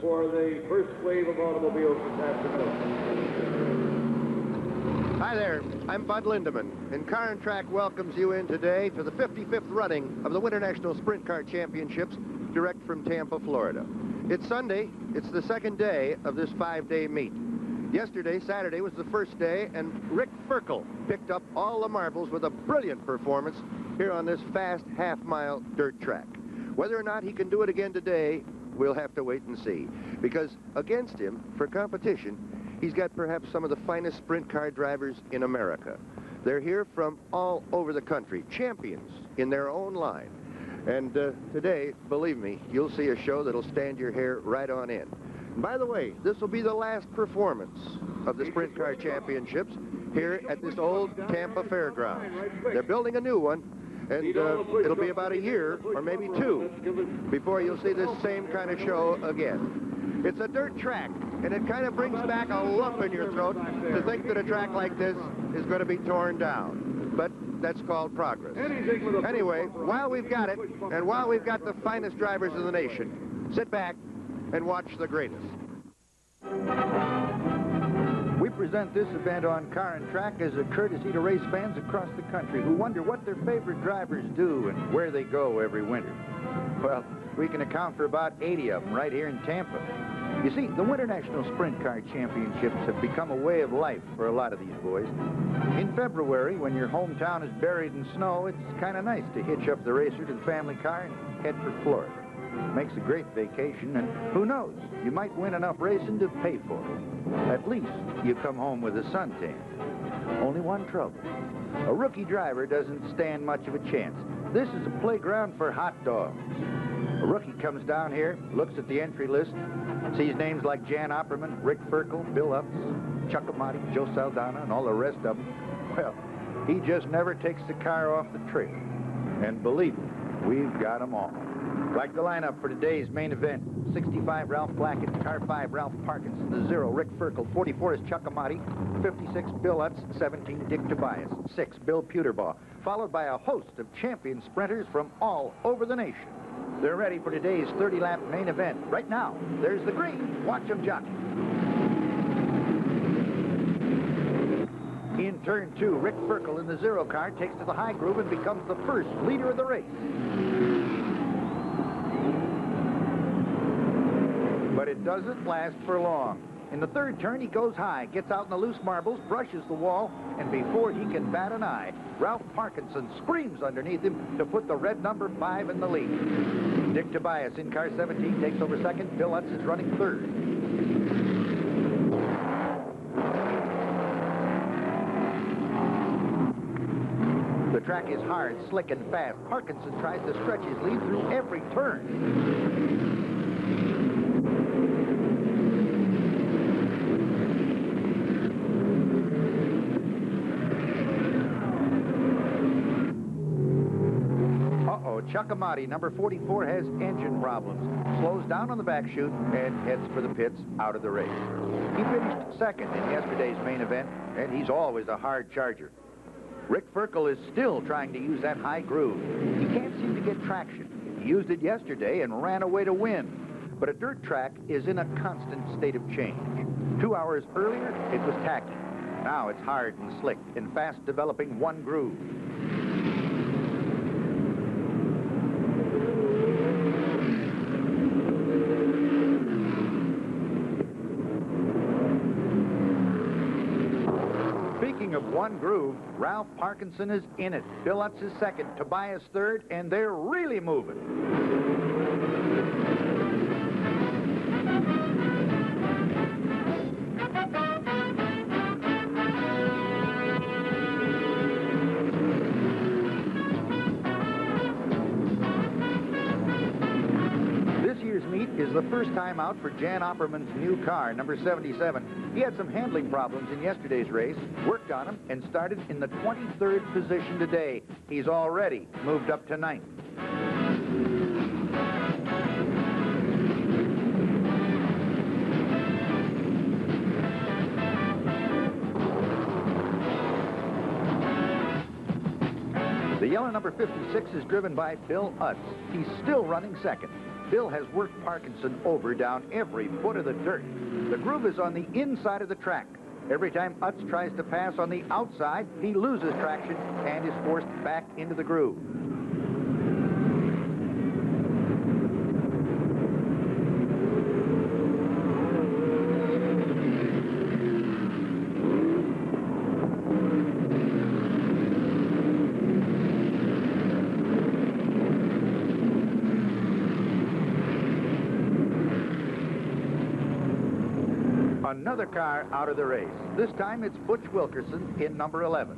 for the first wave of automobiles this afternoon. Hi there, I'm Bud Lindemann, and Car and Track welcomes you in today to the 55th running of the Winter National Sprint Car Championships, direct from Tampa, Florida. It's Sunday. It's the second day of this 5-day meet. Yesterday, Saturday, was the first day, and Rick Ferkel picked up all the marbles with a brilliant performance here on this fast half-mile dirt track. Whether or not he can do it again today, we'll have to wait and see. Because against him, for competition, he's got perhaps some of the finest sprint car drivers in America. They're here from all over the country, champions in their own line. And today, believe me, you'll see a show that'll stand your hair right on end. And by the way, this will be the last performance of the Sprint Car Championships here at this old Tampa Fairgrounds. They're building a new one, and it'll be about a year or maybe two before you'll see this same kind of show again. It's a dirt track, and it kind of brings back a lump in your throat to think that a track like this is going to be torn down. But that's called progress. Anyway, while we've got it, and while we've got the finest drivers in the nation, sit back and watch the greatest. We present this event on Car and Track as a courtesy to race fans across the country who wonder what their favorite drivers do and where they go every winter. Well, we can account for about 80 of them right here in Tampa. You see, the Winter National Sprint Car Championships have become a way of life for a lot of these boys. In February, when your hometown is buried in snow, it's kind of nice to hitch up the racer to the family car and head for Florida. Makes a great vacation, and who knows, you might win enough racing to pay for it. At least you come home with a suntan. Only one trouble. A rookie driver doesn't stand much of a chance. This is a playground for hot dogs. A rookie comes down here, looks at the entry list, sees names like Jan Opperman, Rick Ferkel, Bill Puterbaugh, Chuck Amati, Joe Saldana, and all the rest of them. Well, he just never takes the car off the trail. And believe me, we've got them all. Like the lineup for today's main event: 65, Ralph Blackett; car 5, Ralph Parkinson; the 0, Rick Ferkel; 44 is Chuck Amati; 56, Bill Utz; 17, Dick Tobias; 6, Bill Puterbaugh, followed by a host of champion sprinters from all over the nation. They're ready for today's 30-lap main event. Right now, there's the green. Watch them jockey. In turn 2, Rick Ferkel in the 0 car takes to the high groove and becomes the first leader of the race. But it doesn't last for long. In the third turn, he goes high, gets out in the loose marbles, brushes the wall, and before he can bat an eye, Ralph Parkinson screams underneath him to put the red number 5 in the lead. Dick Tobias in car 17 takes over second. Bill Utz is running third. The track is hard, slick, and fast. Parkinson tries to stretch his lead through every turn. Chuck Amati, number 44, has engine problems. Slows down on the back chute and heads for the pits out of the race. He finished second in yesterday's main event, and he's always a hard charger. Rick Ferkel is still trying to use that high groove. He can't seem to get traction. He used it yesterday and ran away to win. But a dirt track is in a constant state of change. 2 hours earlier, it was tacky. Now it's hard and slick and fast developing one groove. Of one groove, Ralph Parkinson is in it. Bill Utz is second, Tobias third, and they're really moving. This year's meet is the first time out for Jan Opperman's new car, number 77. He had some handling problems in yesterday's race, worked on them, and started in the 23rd position today. He's already moved up to 9th. The yellow number 56 is driven by Bill Utz. He's still running second. Bill has worked Parkinson over down every foot of the dirt. The groove is on the inside of the track. Every time Utz tries to pass on the outside, he loses traction and is forced back into the groove. Another car out of the race. This time it's Butch Wilkerson in number 11.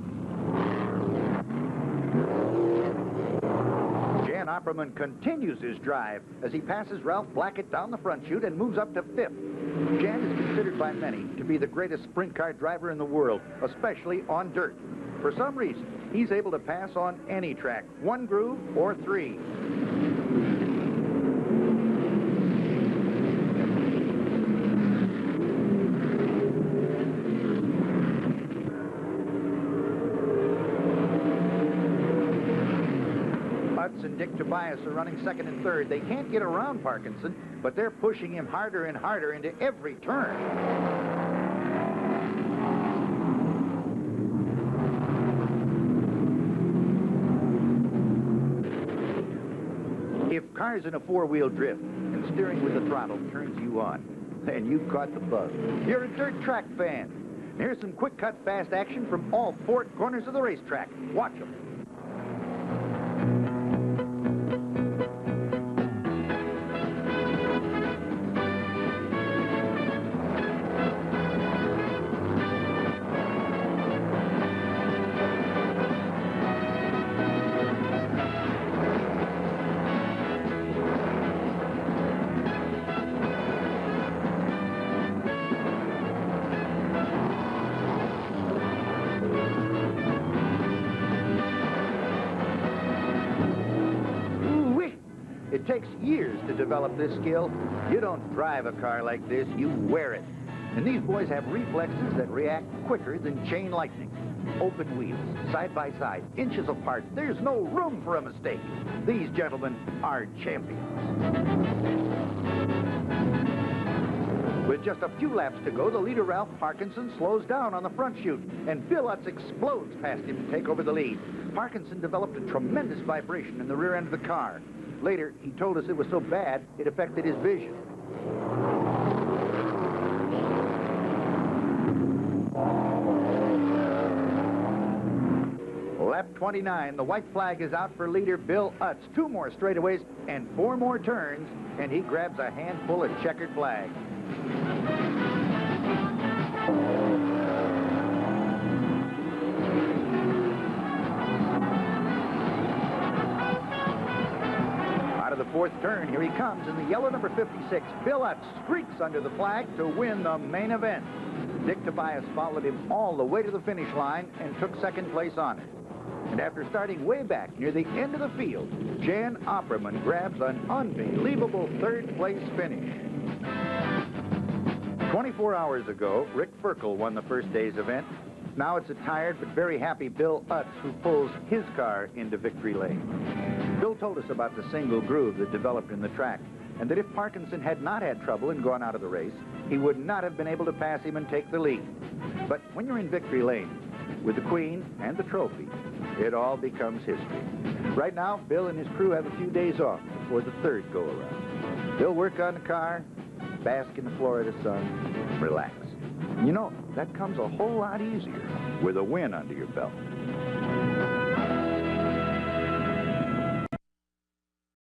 Jan Opperman continues his drive as he passes Ralph Blackett down the front chute and moves up to 5th. Jan is considered by many to be the greatest sprint car driver in the world, especially on dirt. For some reason, he's able to pass on any track, 1 groove or 3. And Dick Tobias are running 2nd and 3rd. They can't get around Parkinson, but they're pushing him harder and harder into every turn. If cars in a 4-wheel drift and steering with the throttle turns you on, then you've caught the bug. You're a dirt track fan. Here's some quick cut fast action from all 4 corners of the racetrack. Watch them. It takes years to develop this skill. You don't drive a car like this, you wear it. And these boys have reflexes that react quicker than chain lightning. Open wheels, side by side, inches apart. There's no room for a mistake. These gentlemen are champions. With just a few laps to go, the leader, Ralph Parkinson, slows down on the front chute, and Bill Utz explodes past him to take over the lead. Parkinson developed a tremendous vibration in the rear end of the car. Later, he told us it was so bad, it affected his vision. Lap 29, the white flag is out for leader Bill Utz. 2 more straightaways and 4 more turns, and he grabs a handful of checkered flags. The 4th turn, here he comes in the yellow number 56. Bill Utz streaks under the flag to win the main event. Dick Tobias followed him all the way to the finish line and took 2nd place on it. And after starting way back near the end of the field, Jan Opperman grabs an unbelievable 3rd place finish. 24 hours ago, Rick Ferkel won the first day's event. Now it's a tired but very happy Bill Utz who pulls his car into victory lane. Bill told us about the single groove that developed in the track, and that if Parkinson had not had trouble and gone out of the race, he would not have been able to pass him and take the lead. But when you're in victory lane, with the Queen and the trophy, it all becomes history. Right now, Bill and his crew have a few days off before the 3rd go-around. They'll work on the car, bask in the Florida sun, relax. You know, that comes a whole lot easier with a win under your belt.